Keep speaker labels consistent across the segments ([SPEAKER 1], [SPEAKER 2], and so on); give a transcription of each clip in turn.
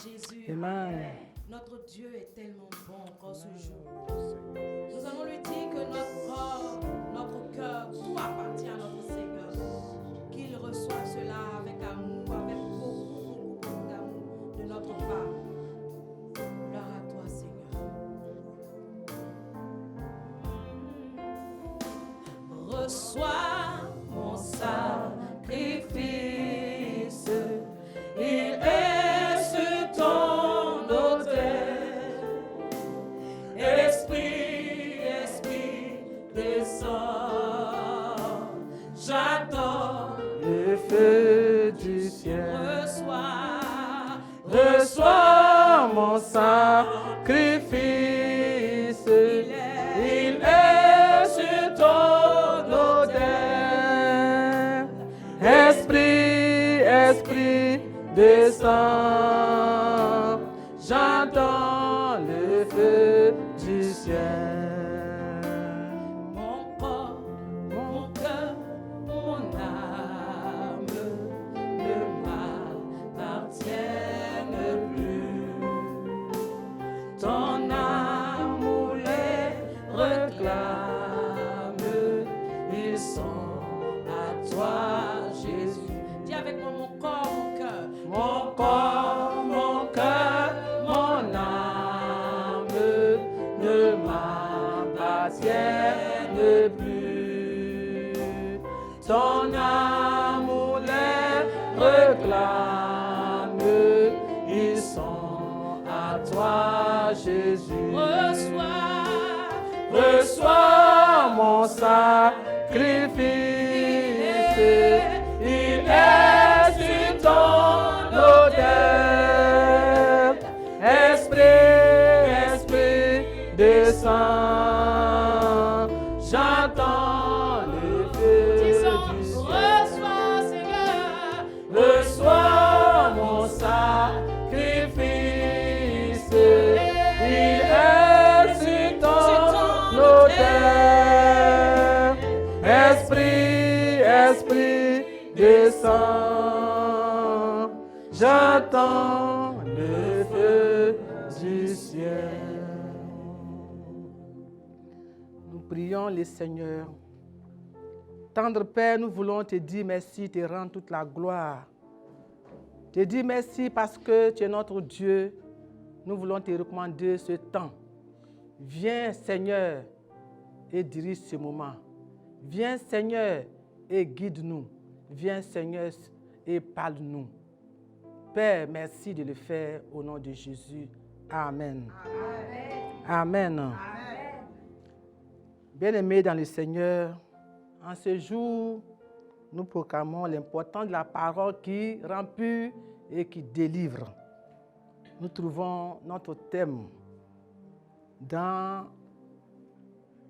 [SPEAKER 1] Jésus.
[SPEAKER 2] Amen.
[SPEAKER 1] Notre Dieu est tellement bon encore ce jour. Nous allons lui dire que notre corps, notre cœur, tout appartient à notre Seigneur. Qu'il reçoive cela avec amour, avec beaucoup d'amour de notre part. Gloire à toi, Seigneur. Reçois mon sacrifice. Il est sur ton autel. Esprit, Esprit, descends. J'attends
[SPEAKER 2] Le feu du ciel.
[SPEAKER 1] Reçois
[SPEAKER 2] Mon sacrifice. Il est sur ton autel. Esprit, Esprit, descends. J'entends le feu du ciel.
[SPEAKER 1] mon corps, mon cœur, mon âme ne m'appartiennent plus. Ton amour les réclame, ils sont à toi, Jésus. Dis avec moi mon corps, mon cœur.
[SPEAKER 2] Mon corps, mon cœur, mon âme ne m'appartiennent plus. Ton amour les réclame, ils sont à toi, Jésus. Reçois mon sacrifice. Il est sur ton autel. Esprit, Esprit, descends. J'entends le feu du ciel. Reçois mon sacrifice. Il est sur ton autel. Esprit, Esprit, descends. J'attends le feu du ciel. Nous prions le Seigneur. Tendre Père, nous voulons te dire merci, te rendre toute la gloire. Te dire merci parce que tu es notre Dieu. Nous voulons te recommander ce temps. Viens, Seigneur, et dirige ce moment. Viens, Seigneur, et guide-nous. Viens, Seigneur, et parle-nous. Père, merci de le faire au nom de Jésus. Amen. Amen. Amen. Bien-aimés dans le Seigneur, en ce jour, nous proclamons l'importance de la parole qui rend pur et qui délivre. Nous trouvons notre thème dans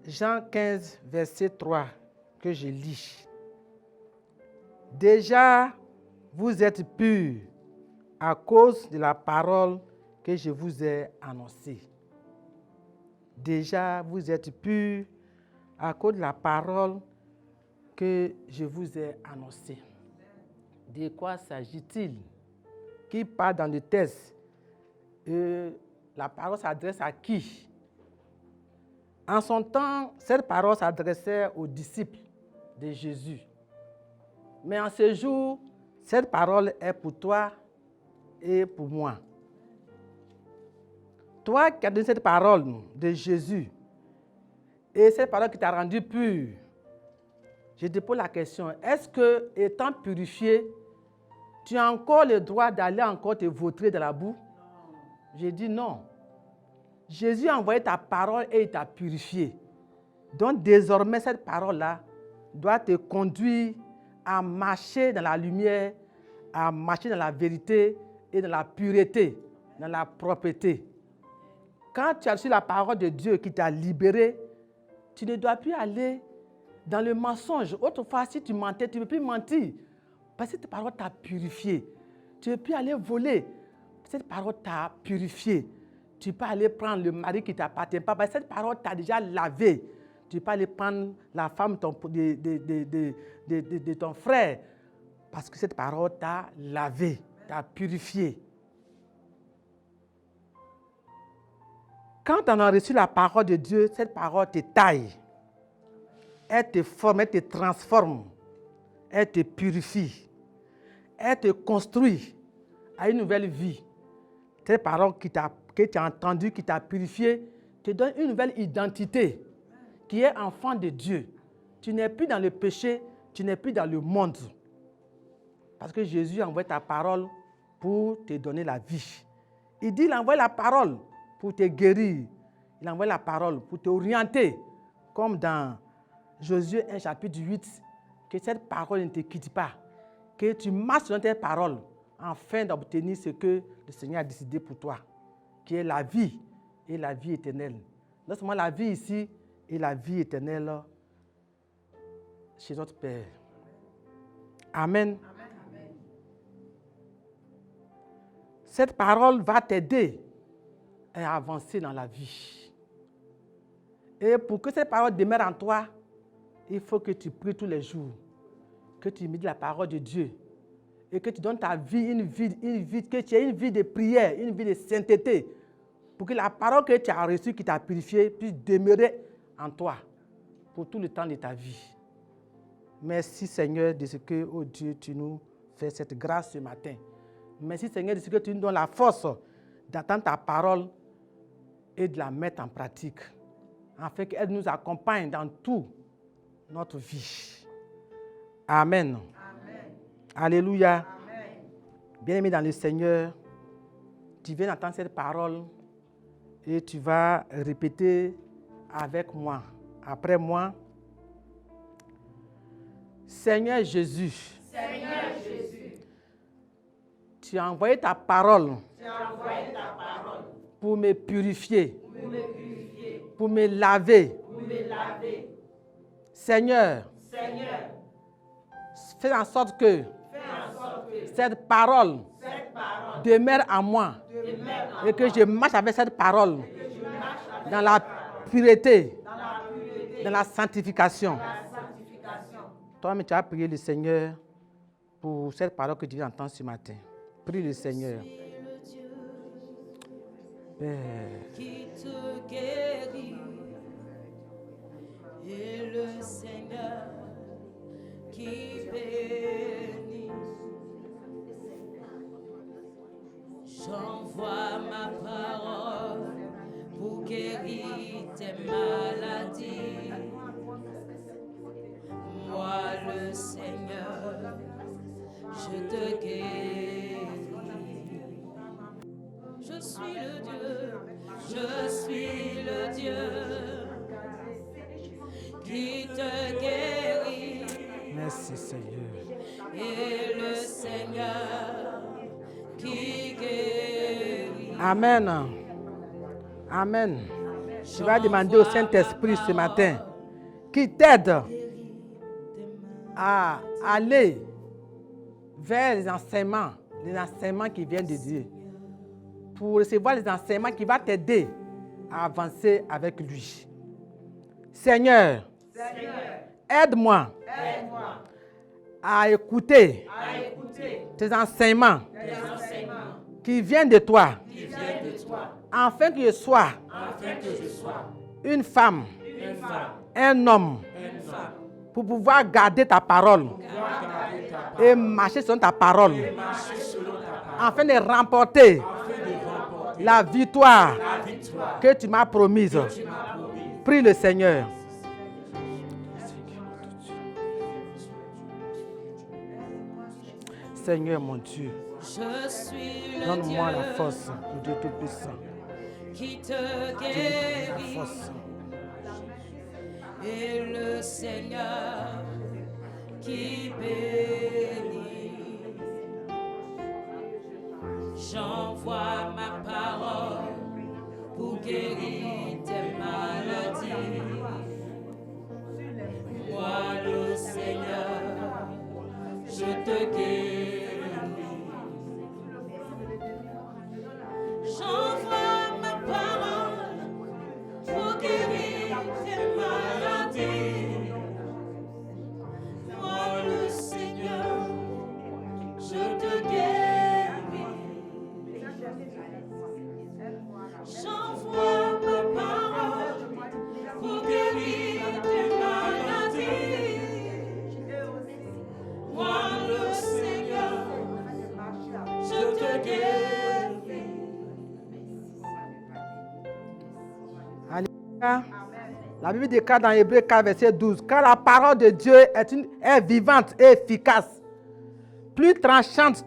[SPEAKER 2] Jean 15, verset 3, que je lis. Déjà, vous êtes purs à cause de la parole que je vous ai annoncée. Déjà, vous êtes purs à cause de la parole que je vous ai annoncée. De quoi s'agit-il? Qui parle dans le texte? La parole s'adresse à qui? En son temps, cette parole s'adressait aux disciples de Jésus. Mais en ce jour, cette parole est pour toi et pour moi. Toi qui as donné cette parole de Jésus, et cette parole qui t'a rendu pur, je te pose la question, est-ce que, étant purifié, tu as encore le droit d'aller encore te vautrer dans la boue? J'ai dit non. Jésus a envoyé ta parole et il t'a purifié. Donc désormais, cette parole-là doit te conduire à marcher dans la lumière, à marcher dans la vérité et dans la pureté, dans la propreté. Quand tu as reçu la parole de Dieu qui t'a libéré, tu ne dois plus aller dans le mensonge. Autrefois, si tu mentais, tu ne peux plus mentir. Parce que cette parole t'a purifié. Tu ne peux plus aller voler. Cette parole t'a purifié. Tu peux aller prendre le mari qui ne t'appartient pas. Parce que cette parole t'a déjà lavé. Tu peux aller prendre la femme de ton frère. Parce que cette parole t'a lavé, t'a purifié. Quand on a reçu la parole de Dieu, cette parole te taille. Elle te forme, elle te transforme. Elle te purifie. Elle te construit à une nouvelle vie. Cette parole que tu as entendue, qui t'a purifié, te donne une nouvelle identité qui est enfant de Dieu. Tu n'es plus dans le péché, tu n'es plus dans le monde. Parce que Jésus a envoyé ta parole pour te donner la vie. Il dit, il envoie la parole pour te guérir. Il envoie la parole pour t'orienter. Comme dans Josué 1, chapitre 8, que cette parole ne te quitte pas. Que tu marches dans tes paroles afin d'obtenir ce que le Seigneur a décidé pour toi, qui est la vie et la vie éternelle. Non seulement la vie ici et la vie éternelle chez notre Père. Amen. Cette parole va t'aider à avancer dans la vie. Et pour que cette parole demeure en toi, il faut que tu pries tous les jours, que tu médites la parole de Dieu et que tu donnes ta vie, que tu aies une vie de prière, une vie de sainteté, pour que la parole que tu as reçue, qui t'a purifié, puisse demeurer en toi pour tout le temps de ta vie. Merci Seigneur de ce que, oh Dieu, tu nous fais cette grâce ce matin. Merci Seigneur de ce que tu nous donnes la force d'attendre ta parole et de la mettre en pratique, afin qu'elle nous accompagne dans toute notre vie. Amen. Amen. Alléluia. Amen. Bien-aimé dans le Seigneur, tu viens d'entendre cette parole et tu vas répéter avec moi, après moi. Seigneur Jésus, tu as envoyé ta parole, pour me purifier, pour me laver. Seigneur, fais en sorte que cette parole demeure en moi et que je marche avec cette parole dans la pureté, dans la sanctification. Toi-même, tu as prié le Seigneur pour cette parole que tu entends ce matin. Prie le Seigneur. Père.
[SPEAKER 1] Qui te guérit et le Seigneur qui bénit. J'envoie ma parole pour guérir tes maladies. Moi le Seigneur, je te guéris. Je suis le Dieu qui te guérit.
[SPEAKER 2] Merci Seigneur.
[SPEAKER 1] Et le Seigneur qui guérit.
[SPEAKER 2] Amen. Amen. Je vais demander au Saint-Esprit ce matin qui t'aide à aller vers les enseignements qui viennent de Dieu, pour recevoir les enseignements qui vont t'aider à avancer avec lui. Seigneur, aide-moi à écouter tes enseignements qui viennent de toi, afin que je sois une femme, un homme, pour pouvoir garder ta parole et marcher selon ta parole, afin de remporter la victoire que tu m'as promise. Prie le Seigneur. Seigneur mon Dieu, donne-moi la force, mon Dieu Tout-Puissant.
[SPEAKER 1] Qui te
[SPEAKER 2] La
[SPEAKER 1] guérit
[SPEAKER 2] force.
[SPEAKER 1] et le Seigneur qui bénit. J'envoie ma parole pour guérir tes maladies. Moi le Seigneur, je te guéris. J'envoie ma parole pour guérir tes maladies. Moi le Seigneur, je te guéris. J'envoie ma
[SPEAKER 2] La Bible déclare dans Hébreux 4, verset 12, car la parole de Dieu est vivante et efficace, plus tranchante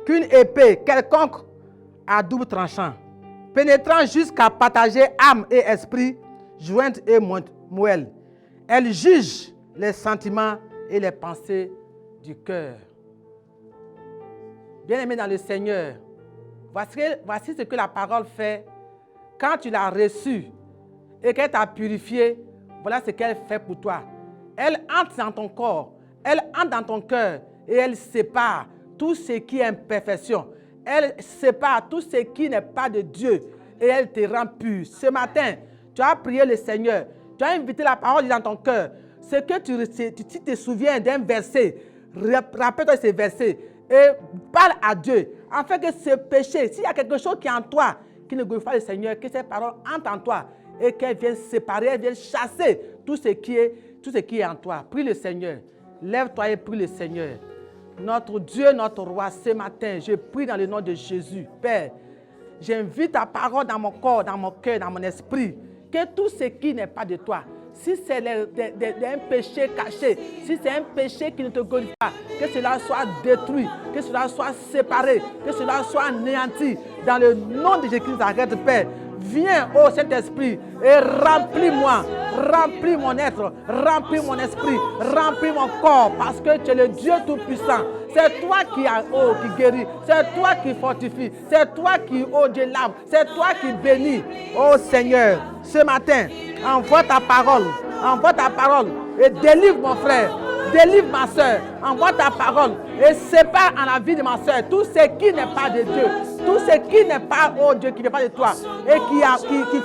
[SPEAKER 2] qu'une épée quelconque à double tranchant, pénétrant jusqu'à partager âme et esprit, jointe et moelle. Elle juge les sentiments et les pensées du cœur. Bien-aimé dans le Seigneur, voici ce que la parole fait quand tu l'as reçue et qu'elle t'a purifié. Voilà ce qu'elle fait pour toi. Elle entre dans ton corps, elle entre dans ton cœur et elle sépare tout ce qui est imperfection. Elle sépare tout ce qui n'est pas de Dieu et elle te rend pur. Ce matin, tu as prié le Seigneur, tu as invité la parole dans ton cœur. Ce que tu te souviens d'un verset, rappelle-toi ce verset et parle à Dieu afin que ce péché, s'il y a quelque chose qui est en toi, qui ne glorifie pas le Seigneur, que ces paroles entrent en toi et qu'elles viennent séparer, elles viennent chasser tout ce qui est en toi. Prie le Seigneur. Lève-toi et prie le Seigneur. Notre Dieu, notre roi, ce matin, je prie dans le nom de Jésus. Père, j'invite ta parole dans mon corps, dans mon cœur, dans mon esprit, que tout ce qui n'est pas de toi, si c'est un péché caché, si c'est un péché qui ne te glorifie pas, que cela soit détruit, que cela soit séparé, que cela soit anéanti. Dans le nom de Jésus-Christ, arrête, Père. Viens, ô Saint-Esprit, et remplis-moi, remplis mon être, remplis mon esprit, remplis mon corps, parce que tu es le Dieu Tout-Puissant. C'est toi qui guéris, c'est toi qui fortifie, c'est toi qui, ô Dieu, lave, c'est toi qui bénis. Ô Seigneur, ce matin, envoie ta parole et délivre mon frère, délivre ma soeur, envoie ta parole et sépare en la vie de ma soeur tout ce qui n'est pas de Dieu, tout ce qui n'est pas, oh Dieu, qui n'est pas de toi et qui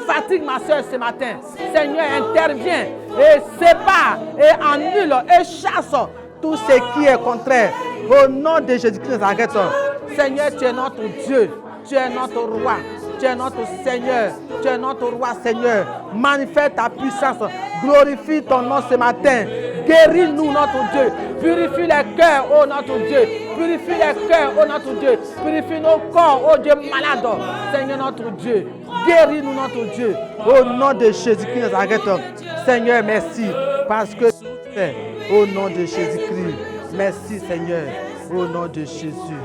[SPEAKER 2] fatigue ma soeur ce matin. Seigneur, interviens et sépare et annule et chasse tout ce qui est contraire. Au nom de Jésus-Christ, arrête. Seigneur, tu es notre Dieu, tu es notre roi, tu es notre Seigneur, tu es notre roi, Seigneur. Manifeste ta puissance, glorifie ton nom ce matin. Guéris-nous, notre Dieu. Purifie les cœurs, oh notre Dieu. Purifie les cœurs, oh notre Dieu. Purifie nos corps, oh Dieu malade. Seigneur, notre Dieu. Guéris-nous, notre Dieu. Au nom de Jésus-Christ, arrête. Seigneur, merci. Parce que tu fais. Au nom de Jésus-Christ. Merci, Seigneur. Au nom de Jésus.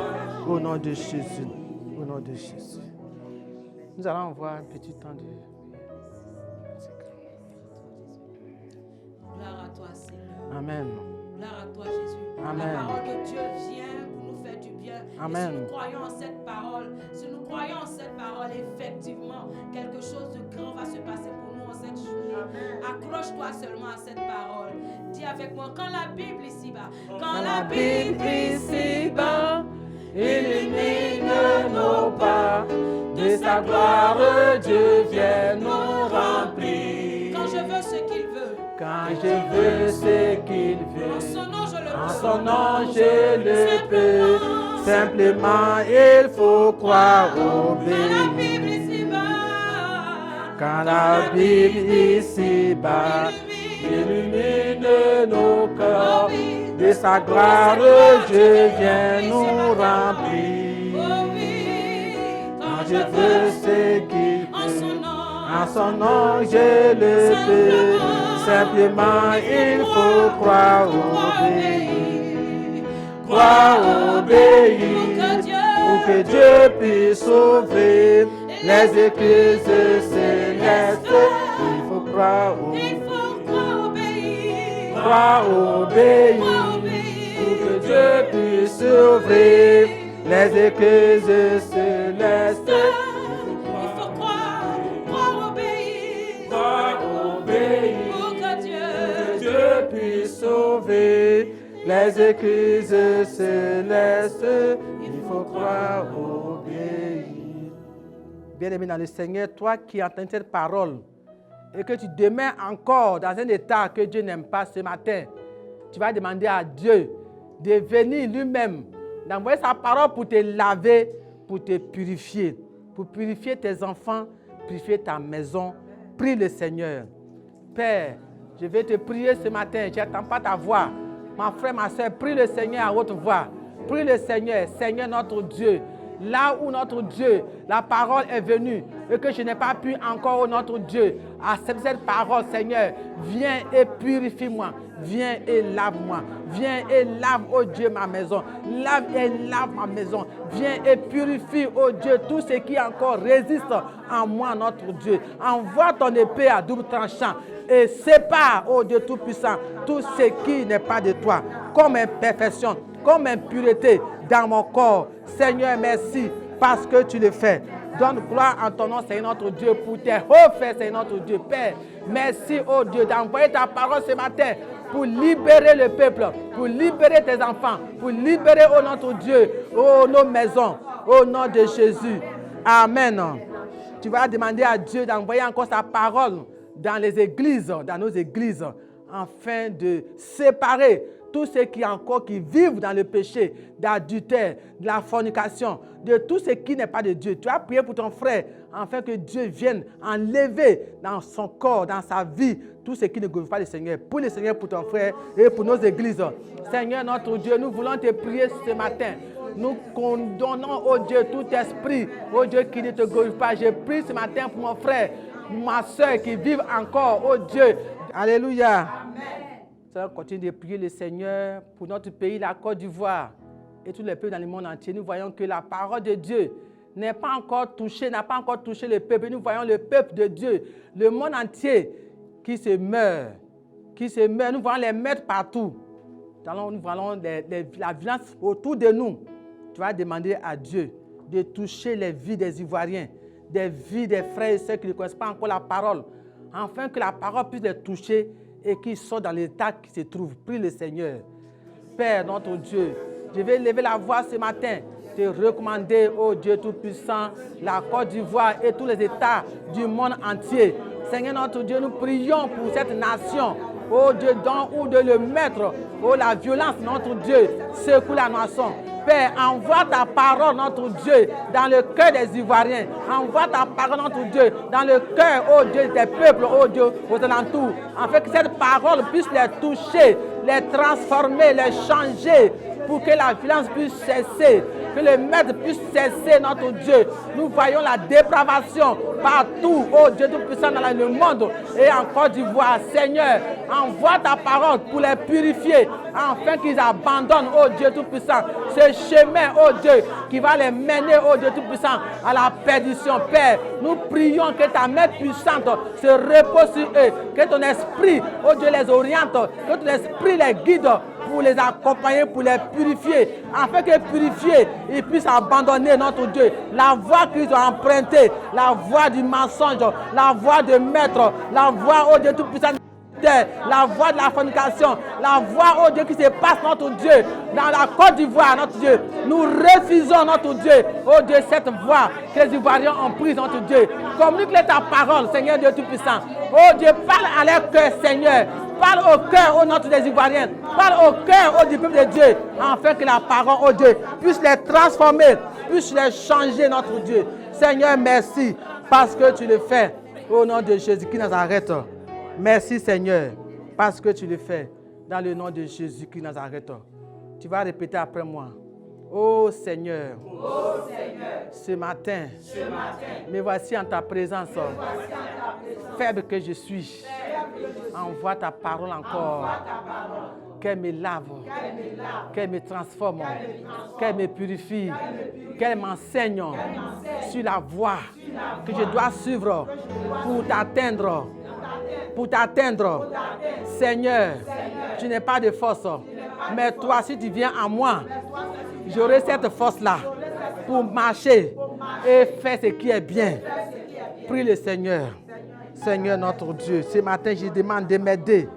[SPEAKER 2] Au nom de Jésus. Au nom de Jésus. Nous allons voir un petit temps de...
[SPEAKER 1] Gloire à toi, Seigneur.
[SPEAKER 2] Amen.
[SPEAKER 1] Gloire à toi, Jésus.
[SPEAKER 2] Amen.
[SPEAKER 1] La parole de Dieu vient pour nous faire du bien.
[SPEAKER 2] Amen.
[SPEAKER 1] Et si nous croyons en cette parole, effectivement, quelque chose de grand va se passer pour nous en cette journée. Accroche-toi seulement à cette parole. Dis avec moi, quand la Bible ici-bas, quand la Bible ici-bas illumine nos pas, de sa gloire Dieu vient nous remplir. Quand je veux ce qu'il veut,
[SPEAKER 2] Quand je veux ce qu'il veut,
[SPEAKER 1] en son nom je le peux.
[SPEAKER 2] en son nom je le peux. Simplement il faut croire, obéir. Quand la Bible ici-bas illumine nos cœurs, de sa gloire Dieu vient nous remplir. Quand je veux ce qu'il veut, en son nom je le peux. Simplement il faut croire, obéir. Croire, obéir, pour que Dieu puisse sauver les églises célestes. Il faut croire, croire, obéir, pour que Dieu puisse sauver les églises célestes.
[SPEAKER 1] Il faut croire, obéir, pour que
[SPEAKER 2] Dieu puisse sauver les églises célestes. Il faut croire, obéir. Bien-aimé dans le Seigneur, toi qui entends cette parole et que tu demeures encore dans un état que Dieu n'aime pas ce matin, tu vas demander à Dieu de venir lui-même, d'envoyer sa parole pour te laver, pour te purifier, pour purifier tes enfants, purifier ta maison. Prie le Seigneur. Père, je vais te prier ce matin, je n'entends pas ta voix. Ma frère, ma soeur, prie le Seigneur à haute voix. Prie le Seigneur, Seigneur notre Dieu. Là où notre Dieu, la parole est venue, et que je n'ai pas pu encore, oh notre Dieu, accepter cette parole, Seigneur, viens et purifie-moi. Viens et lave-moi. Viens et lave, oh Dieu, ma maison. Lave et lave ma maison. Viens et purifie, oh Dieu, tout ce qui encore résiste en moi, notre Dieu. Envoie ton épée à double tranchant et sépare, oh Dieu Tout-Puissant, tout ce qui n'est pas de toi, comme imperfection, comme impureté dans mon corps. Seigneur, merci parce que tu le fais. Donne gloire en ton nom, Seigneur notre Dieu, pour tes hauts faits, Seigneur notre Dieu. Père, merci, oh Dieu, d'envoyer ta parole ce matin pour libérer le peuple, pour libérer tes enfants, pour libérer, oh notre Dieu, oh nos maisons, au nom de Jésus. Amen. Tu vas demander à Dieu d'envoyer encore sa parole dans les églises, dans nos églises, afin de séparer tous ceux qui vivent dans le péché, d'adultère, de la fornication, de tout ce qui n'est pas de Dieu. Tu as prié pour ton frère, afin que Dieu vienne enlever dans son corps, dans sa vie, tout ce qui ne glorifie pas le Seigneur. Pour le Seigneur, pour ton frère et pour nos églises. Seigneur notre Dieu, nous voulons te prier ce matin. Nous condamnons, oh Dieu, tout esprit, oh Dieu, qui ne te glorifie pas. Je prie ce matin pour mon frère, ma soeur qui vivent encore, oh Dieu. Alléluia. Amen. Continue de prier le Seigneur pour notre pays, la Côte d'Ivoire et tous les peuples dans le monde entier. Nous voyons que la parole de Dieu n'a pas encore touché le peuple. Nous voyons le peuple de Dieu, le monde entier qui se meurt. Nous voyons les meurtres partout. Nous voyons la violence autour de nous. Tu vas demander à Dieu de toucher les vies des Ivoiriens, des vies des frères et sœurs qui ne connaissent pas encore la parole, afin que la parole puisse les toucher et qu'ils sortent dans l'état qui se trouve. Prie le Seigneur. Père, notre Dieu, je vais lever la voix ce matin, te recommander, ô Dieu Tout-Puissant, la Côte d'Ivoire et tous les États du monde entier. Seigneur notre Dieu, nous prions pour cette nation. Oh Dieu, ou de le mettre, oh la violence, notre Dieu, secoue la nation. Père, envoie ta parole, notre Dieu, dans le cœur des Ivoiriens. Envoie ta parole, notre Dieu, dans le cœur, oh Dieu, des peuples, oh Dieu, aux alentours. Afin que cette parole puisse les toucher, les transformer, les changer, pour que la violence puisse cesser, que le maître puisse cesser, notre Dieu. Nous voyons la dépravation partout, oh Dieu Tout-Puissant, dans le monde et en Côte d'Ivoire. Seigneur, envoie ta parole pour les purifier, afin qu'ils abandonnent, oh Dieu Tout-Puissant, ce chemin, oh Dieu, qui va les mener, oh Dieu Tout-Puissant, à la perdition. Père, nous prions que ta main puissante se repose sur eux, que ton esprit, oh Dieu, les oriente, que ton esprit les guide pour les accompagner, pour les purifier, afin que purifiés, ils puissent abandonner, notre Dieu, la voie qu'ils ont empruntée, la voie du mensonge, la voie de maître, la voie, oh Dieu Tout-Puissant, la voie de la fornication, la voie, oh Dieu, qui se passe, notre Dieu, dans la Côte d'Ivoire, notre Dieu. Nous refusons, notre Dieu, oh Dieu, cette voie que les Ivoiriens ont prise, notre Dieu. Communique-les ta parole, Seigneur Dieu Tout-Puissant. Oh Dieu, parle à leur cœur, Seigneur. Parle au cœur, oh notre des Ivoiriens. Parle au cœur, oh du peuple de Dieu, afin que la parole, oh Dieu, puisse les transformer, puisse les changer, notre Dieu. Seigneur, merci, parce que tu le fais, au nom de Jésus-Christ Nazareth. Merci Seigneur, parce que tu le fais dans le nom de Jésus-Christ Nazareth. Tu vas répéter après moi. Oh Seigneur, ce matin, me voici en ta présence, faible que je suis. Envoie ta parole encore, qu'elle me lave, qu'elle me transforme, qu'elle me purifie, qu'elle m'enseigne sur la voie que je dois suivre pour t'atteindre. Seigneur, tu n'es pas de force, mais toi, si tu viens à moi, j'aurai cette force-là pour marcher et faire ce qui est bien. Prie le Seigneur. Seigneur notre Dieu, ce matin, je demande de m'aider.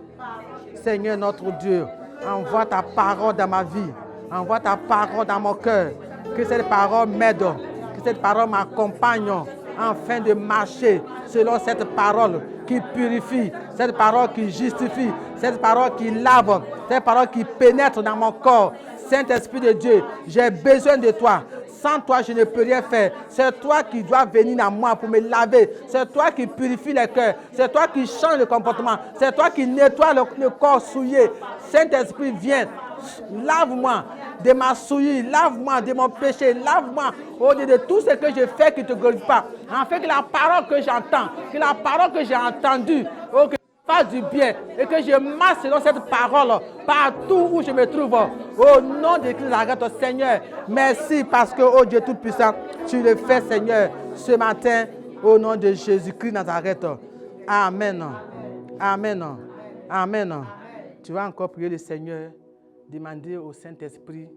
[SPEAKER 2] Seigneur notre Dieu, envoie ta parole dans ma vie. Envoie ta parole dans mon cœur. Que cette parole m'aide, que cette parole m'accompagne afin de marcher selon cette parole qui purifie, cette parole qui justifie, cette parole qui lave, cette parole qui pénètre dans mon corps. Saint-Esprit de Dieu, j'ai besoin de toi. Sans toi, je ne peux rien faire. C'est toi qui dois venir dans moi pour me laver. C'est toi qui purifie les cœurs. C'est toi qui change le comportement. C'est toi qui nettoie le corps souillé. Saint-Esprit, viens. Lave-moi de ma souillure, lave-moi de mon péché, lave-moi au Dieu de tout ce que je fais qui ne te glorifie pas. Afin que la parole que j'entends, que la parole que j'ai entendue, oh, que je fasse du bien et que je marche selon cette parole partout où je me trouve. Au nom de Christ, arrête, Seigneur. Merci parce que, oh Dieu Tout-Puissant, tu le fais, Seigneur, ce matin, au nom de Jésus-Christ Nazareth. Amen. Amen. Amen. Tu vas encore prier le Seigneur, demander au Saint-Esprit,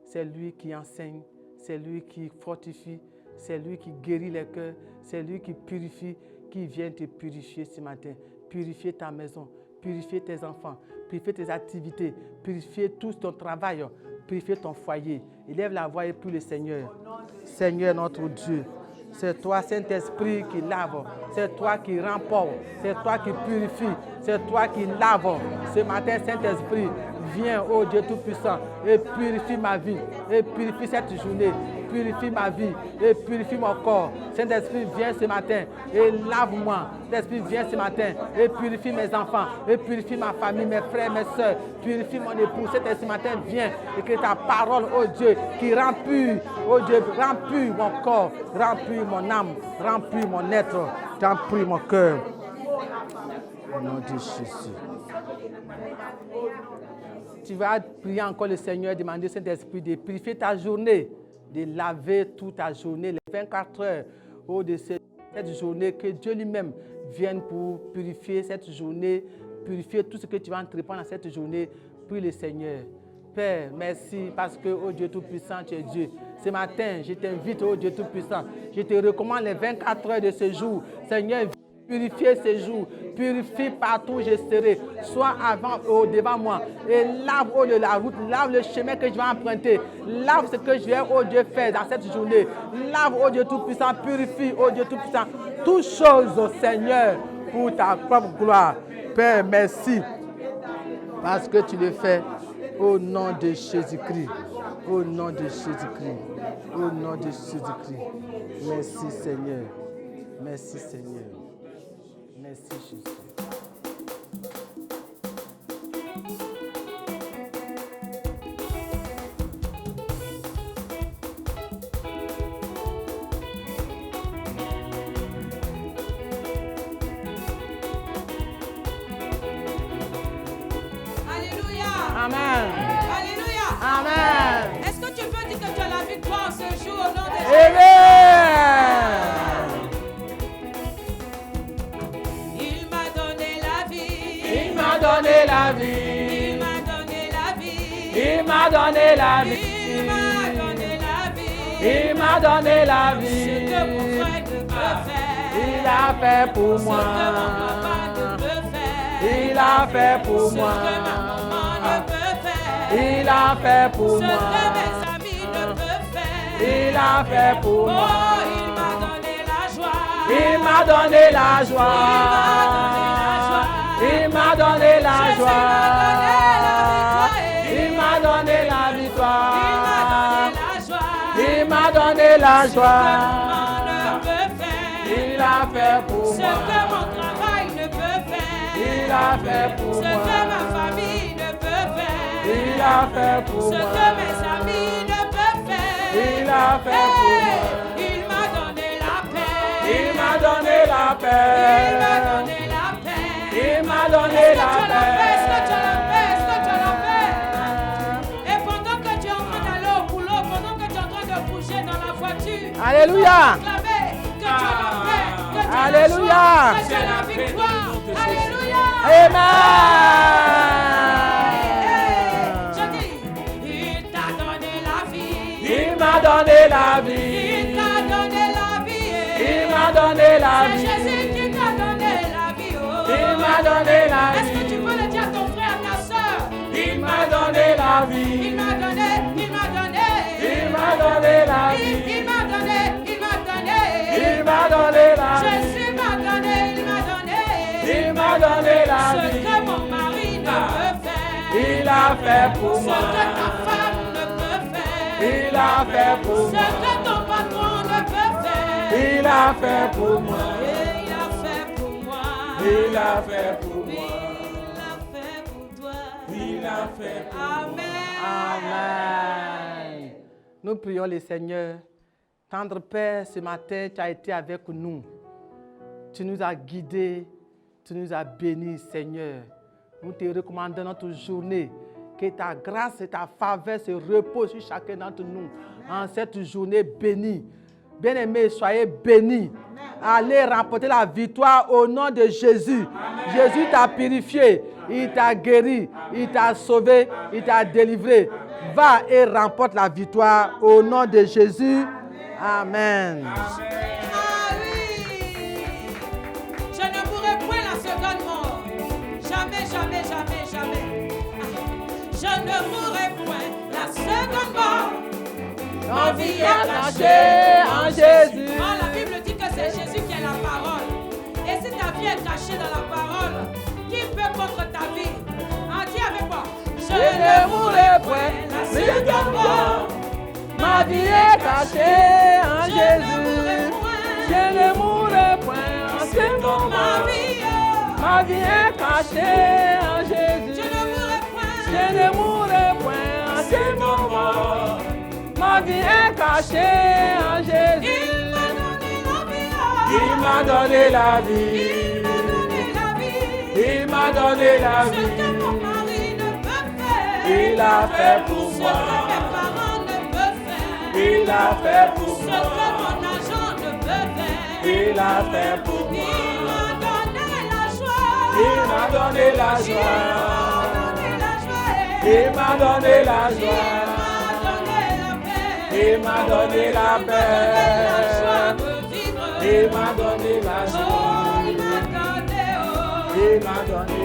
[SPEAKER 2] c'est lui qui enseigne, c'est lui qui fortifie, c'est lui qui guérit les cœurs, c'est lui qui purifie, qui vient te purifier ce matin. Purifier ta maison, purifier tes enfants, purifier tes activités, purifier tout ton travail, purifier ton foyer. Élève la voix et prie le Seigneur. Seigneur notre Dieu, c'est toi, Saint-Esprit, qui lave. C'est toi qui remporte. C'est toi qui purifie. C'est toi qui lave. Ce matin, Saint-Esprit, viens, ô Dieu Tout-Puissant, et purifie ma vie. Et purifie cette journée. Purifie ma vie. Et purifie mon corps. Saint-Esprit, viens ce matin et lave-moi. Saint-Esprit, viens ce matin et purifie mes enfants. Et purifie ma famille, mes frères, mes soeurs. Purifie mon époux. Saint-Esprit, ce matin, viens et que ta parole, ô Dieu, qui rend pur. Ô Dieu, rend pur mon corps. Rend pur mon âme. Rend pur mon être. Rend pur mon cœur. Au nom de Jésus. Tu vas prier encore le Seigneur, demander au Saint-Esprit de purifier ta journée, de laver toute ta journée, les 24 heures de cette journée, que Dieu lui-même vienne pour purifier cette journée, purifier tout ce que tu vas entreprendre dans cette journée. Prie le Seigneur. Père, merci parce que, oh Dieu Tout-Puissant, tu es Dieu. Ce matin, je t'invite, oh Dieu Tout-Puissant, je te recommande les 24 heures de ce jour. Seigneur, purifier ces jours, purifie partout où je serai, soit avant ou devant moi, et lave oh, de la route, lave le chemin que je vais emprunter, lave ce que je vais, oh Dieu, faire dans cette journée, lave, oh Dieu Tout-Puissant, purifie, oh Dieu Tout-Puissant, toutes choses, oh Seigneur, pour ta propre gloire. Père, merci, parce que tu le fais, au nom de Jésus-Christ, au nom de Jésus-Christ, au nom de Jésus-Christ. Merci Seigneur, merci Seigneur. Merci Jésus.
[SPEAKER 1] Alléluia.
[SPEAKER 2] Amen.
[SPEAKER 1] Alléluia.
[SPEAKER 2] Amen.
[SPEAKER 1] Est-ce que tu peux dire que tu as la victoire ce jour au nom de Jésus?
[SPEAKER 2] Amen.
[SPEAKER 1] Il m'a donné la vie.
[SPEAKER 2] Il m'a donné la vie.
[SPEAKER 1] Il m'a donné la vie.
[SPEAKER 2] Il m'a donné la vie.
[SPEAKER 1] Il m'a donné la vie.
[SPEAKER 2] Il m'a donné la vie.
[SPEAKER 1] Ce que mon frère ne peut faire.
[SPEAKER 2] Il a fait pour moi.
[SPEAKER 1] Ce que mon papa ne peut faire.
[SPEAKER 2] Il a fait pour
[SPEAKER 1] Ce
[SPEAKER 2] moi.
[SPEAKER 1] que ma maman ne peut faire.
[SPEAKER 2] Il a fait pour
[SPEAKER 1] Ce
[SPEAKER 2] moi.
[SPEAKER 1] que mes amis ne peuvent faire.
[SPEAKER 2] Il a fait pour moi.
[SPEAKER 1] Oh, il m'a donné la joie.
[SPEAKER 2] Il m'a donné la joie. Il m'a donné la joie. Il m'a donné la victoire. Il m'a donné la joie. Il a fait pour moi.
[SPEAKER 1] Ce que mon travail ne peut faire.
[SPEAKER 2] Il a fait pour
[SPEAKER 1] Ce
[SPEAKER 2] moi.
[SPEAKER 1] que ma famille ne peut faire.
[SPEAKER 2] Il a fait pour
[SPEAKER 1] Ce
[SPEAKER 2] moi.
[SPEAKER 1] que mes amis ne peuvent faire.
[SPEAKER 2] Il a fait pour moi.
[SPEAKER 1] Il m'a donné la paix.
[SPEAKER 2] Il m'a donné la
[SPEAKER 1] Il m'a
[SPEAKER 2] paix.
[SPEAKER 1] donné la paix.
[SPEAKER 2] Il m'a donné
[SPEAKER 1] Est-ce que
[SPEAKER 2] la
[SPEAKER 1] tu as la paix? Est-ce que tu as la
[SPEAKER 2] paix.
[SPEAKER 1] paix? Est-ce que tu as la paix? Et pendant que tu es en train d'aller au boulot, pendant que tu es en train de bouger dans la voiture,
[SPEAKER 2] Alléluia.
[SPEAKER 1] proclamer que tu as la paix, que tu as
[SPEAKER 2] Alléluia.
[SPEAKER 1] la joie, que tu as la victoire. Alléluia.
[SPEAKER 2] Amen.
[SPEAKER 1] Je dis, il t'a donné la vie.
[SPEAKER 2] Il m'a donné la
[SPEAKER 1] Il
[SPEAKER 2] vie.
[SPEAKER 1] t'a donné la vie.
[SPEAKER 2] Il m'a donné la
[SPEAKER 1] C'est
[SPEAKER 2] vie.
[SPEAKER 1] Jésus qui t'a donné la vie. Oh.
[SPEAKER 2] Il m'a donné la
[SPEAKER 1] Est-ce que tu
[SPEAKER 2] vie.
[SPEAKER 1] peux le dire à ton frère, à ta soeur?
[SPEAKER 2] Il m'a donné la vie.
[SPEAKER 1] Il m'a donné, il m'a donné.
[SPEAKER 2] Il m'a donné la vie.
[SPEAKER 1] Il m'a donné, il m'a donné.
[SPEAKER 2] Il m'a donné la vie.
[SPEAKER 1] Jésus m'a donné, il m'a donné.
[SPEAKER 2] Il m'a donné la
[SPEAKER 1] Ce
[SPEAKER 2] vie.
[SPEAKER 1] que mon mari ne peut faire.
[SPEAKER 2] Il a fait pour
[SPEAKER 1] Ce
[SPEAKER 2] moi.
[SPEAKER 1] que ta femme ne peut faire.
[SPEAKER 2] Il a fait pour
[SPEAKER 1] Ce
[SPEAKER 2] moi.
[SPEAKER 1] que ton patron ne peut faire.
[SPEAKER 2] Il a fait pour moi.
[SPEAKER 1] Et il a fait pour moi.
[SPEAKER 2] Il a fait pour moi.
[SPEAKER 1] Il a fait pour toi.
[SPEAKER 2] Il
[SPEAKER 3] Il a fait pour
[SPEAKER 1] Amen.
[SPEAKER 2] Amen. Nous prions le Seigneur. Tendre Père, ce matin, tu as été avec nous. Tu nous as guidés, tu nous as bénis, Seigneur. Nous te recommandons notre journée. Que ta grâce et ta faveur se reposent sur chacun d'entre nous en cette journée bénie. Bien-aimés, soyez bénis. Allez remporter la victoire au nom de Jésus. Amen. Jésus t'a purifié, il t'a guéri, il t'a sauvé, il t'a délivré. Va et remporte la victoire au nom de Jésus. Amen.
[SPEAKER 1] Ah oui. Je ne mourrai point la seconde mort. Jamais, jamais, jamais, jamais. Je ne mourrai point la seconde mort. Ma vie est cachée en Jésus. Oh, la Bible dit que c'est Jésus qui est la parole. Et si ta vie est cachée dans la parole, qui peut contre ta vie? Ah, dis avec moi. Je ne mourrai point la seconde mort.
[SPEAKER 2] Ma vie est cachée en Jésus. Je ne mourrai point en ce moment. Ma vie est cachée en Jésus. Je ne mourrai point en ce moment. Ma vie est cachée en Jésus. Il m'a donné la vie. Il m'a donné la vie.
[SPEAKER 1] Ce que mon mari ne peut faire,
[SPEAKER 2] il a fait pour
[SPEAKER 1] ce
[SPEAKER 2] moi.
[SPEAKER 1] que mes parents ne peuvent faire,
[SPEAKER 2] Il a fait pour
[SPEAKER 1] ce
[SPEAKER 2] moi.
[SPEAKER 1] que mon agent ne peut faire,
[SPEAKER 2] Il a fait pour moi.
[SPEAKER 1] il m'a donné la joie.
[SPEAKER 2] Il m'a donné la joie.
[SPEAKER 1] Il m'a donné la joie.
[SPEAKER 2] Il m'a donné la joie.
[SPEAKER 1] Il m'a donné la paix.
[SPEAKER 2] Il m'a donné la paix.
[SPEAKER 1] Il m'a donné la joie de vivre.
[SPEAKER 2] Il m'a donné la joie.
[SPEAKER 1] Oh, il m'a donné, oh.
[SPEAKER 2] Il m'a donné